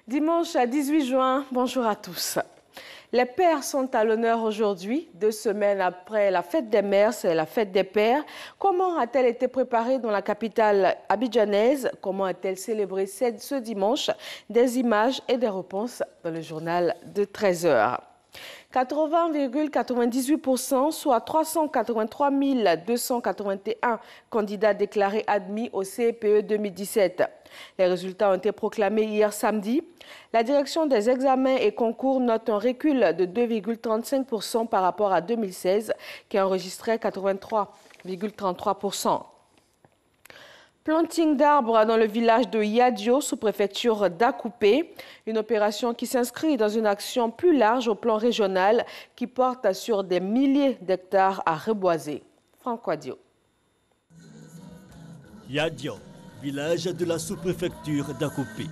Dimanche 18 juin, bonjour à tous. Les pères sont à l'honneur aujourd'hui, 2 semaines après la fête des mères, c'est la fête des pères. Comment a-t-elle été préparée dans la capitale abidjanaise? Comment a-t-elle célébré ce dimanche? Des images et des réponses dans le journal de 13 h. 80,98%, soit 383 281 candidats déclarés admis au CPE 2017. Les résultats ont été proclamés hier samedi. La direction des examens et concours note un recul de 2,35% par rapport à 2016, qui enregistrait 83,33%. Planting d'arbres dans le village de Yadio, sous-préfecture d'Akoupé, une opération qui s'inscrit dans une action plus large au plan régional qui porte sur des milliers d'hectares à reboiser. Franck Wadio. Yadio, village de la sous-préfecture d'Akoupé.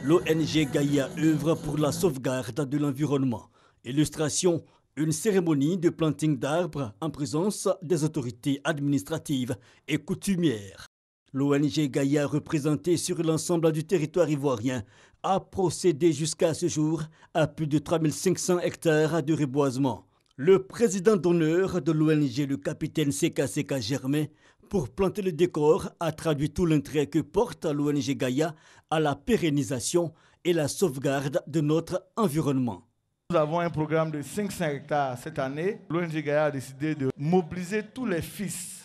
L'ONG Gaïa œuvre pour la sauvegarde de l'environnement. Illustration, une cérémonie de planting d'arbres en présence des autorités administratives et coutumières. L'ONG Gaïa, représentée sur l'ensemble du territoire ivoirien, a procédé jusqu'à ce jour à plus de 3500 hectares de reboisement. Le président d'honneur de l'ONG, le capitaine Seka Germain, pour planter le décor, a traduit tout l'intérêt que porte l'ONG Gaïa à la pérennisation et la sauvegarde de notre environnement. Nous avons un programme de 500 hectares cette année. L'ONG Gaïa a décidé de mobiliser tous les fils,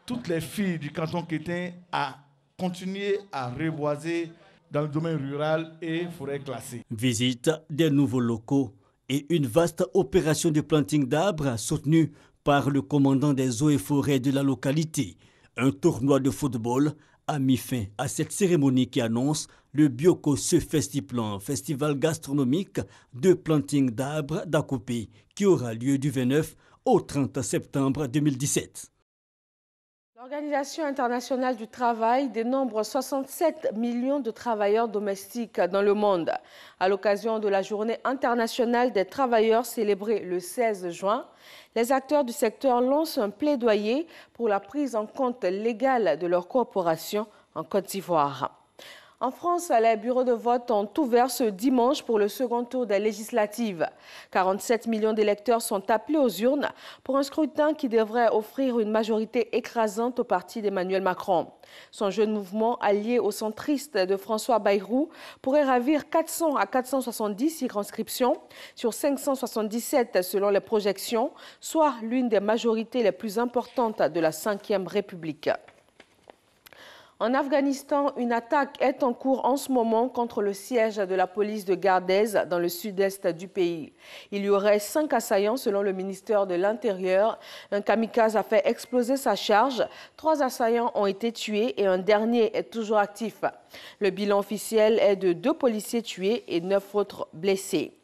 toutes les filles du canton Kétin à continuer à reboiser dans le domaine rural et forêt classée. Visite des nouveaux locaux et une vaste opération de planting d'arbres soutenue par le commandant des eaux et forêts de la localité. Un tournoi de football a mis fin à cette cérémonie qui annonce le Bioko-Se Festiplan, festival gastronomique de planting d'arbres d'Akoupé, qui aura lieu du 29 au 30 septembre 2017. L'Organisation internationale du travail dénombre 67 millions de travailleurs domestiques dans le monde. À l'occasion de la Journée internationale des travailleurs célébrée le 16 juin, les acteurs du secteur lancent un plaidoyer pour la prise en compte légale de leur coopération en Côte d'Ivoire. En France, les bureaux de vote ont ouvert ce dimanche pour le second tour des législatives. 47 millions d'électeurs sont appelés aux urnes pour un scrutin qui devrait offrir une majorité écrasante au parti d'Emmanuel Macron. Son jeune mouvement, allié au centriste de François Bayrou, pourrait ravir 400 à 470 circonscriptions sur 577 selon les projections, soit l'une des majorités les plus importantes de la Ve République. En Afghanistan, une attaque est en cours en ce moment contre le siège de la police de Gardez dans le sud-est du pays. Il y aurait 5 assaillants selon le ministère de l'Intérieur. Un kamikaze a fait exploser sa charge. 3 assaillants ont été tués et un dernier est toujours actif. Le bilan officiel est de 2 policiers tués et 9 autres blessés.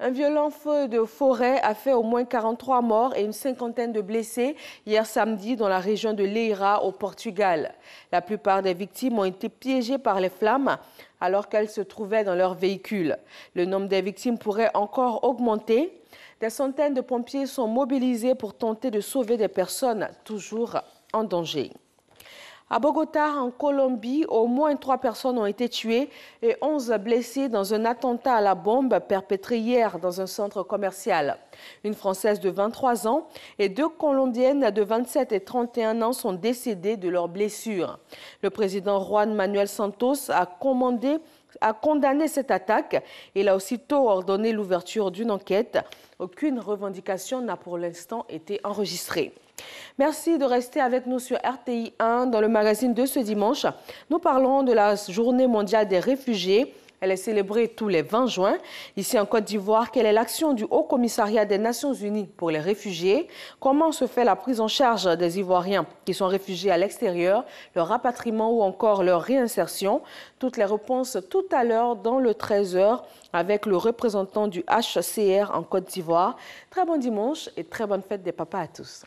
Un violent feu de forêt a fait au moins 43 morts et une cinquantaine de blessés hier samedi dans la région de Leira au Portugal. La plupart des victimes ont été piégées par les flammes alors qu'elles se trouvaient dans leur véhicule. Le nombre des victimes pourrait encore augmenter. Des centaines de pompiers sont mobilisés pour tenter de sauver des personnes toujours en danger. À Bogota, en Colombie, au moins 3 personnes ont été tuées et 11 blessées dans un attentat à la bombe perpétré hier dans un centre commercial. Une Française de 23 ans et 2 Colombiennes de 27 et 31 ans sont décédées de leurs blessures. Le président Juan Manuel Santos a condamné cette attaque. Il a aussitôt ordonné l'ouverture d'une enquête. Aucune revendication n'a pour l'instant été enregistrée. Merci de rester avec nous sur RTI 1 dans le magazine de ce dimanche. Nous parlons de la Journée mondiale des réfugiés. Elle est célébrée tous les 20 juin. Ici en Côte d'Ivoire, quelle est l'action du Haut Commissariat des Nations Unies pour les réfugiés? Comment se fait la prise en charge des Ivoiriens qui sont réfugiés à l'extérieur, leur rapatriement ou encore leur réinsertion? Toutes les réponses tout à l'heure dans le 13 h avec le représentant du HCR en Côte d'Ivoire. Très bon dimanche et très bonne fête des papas à tous.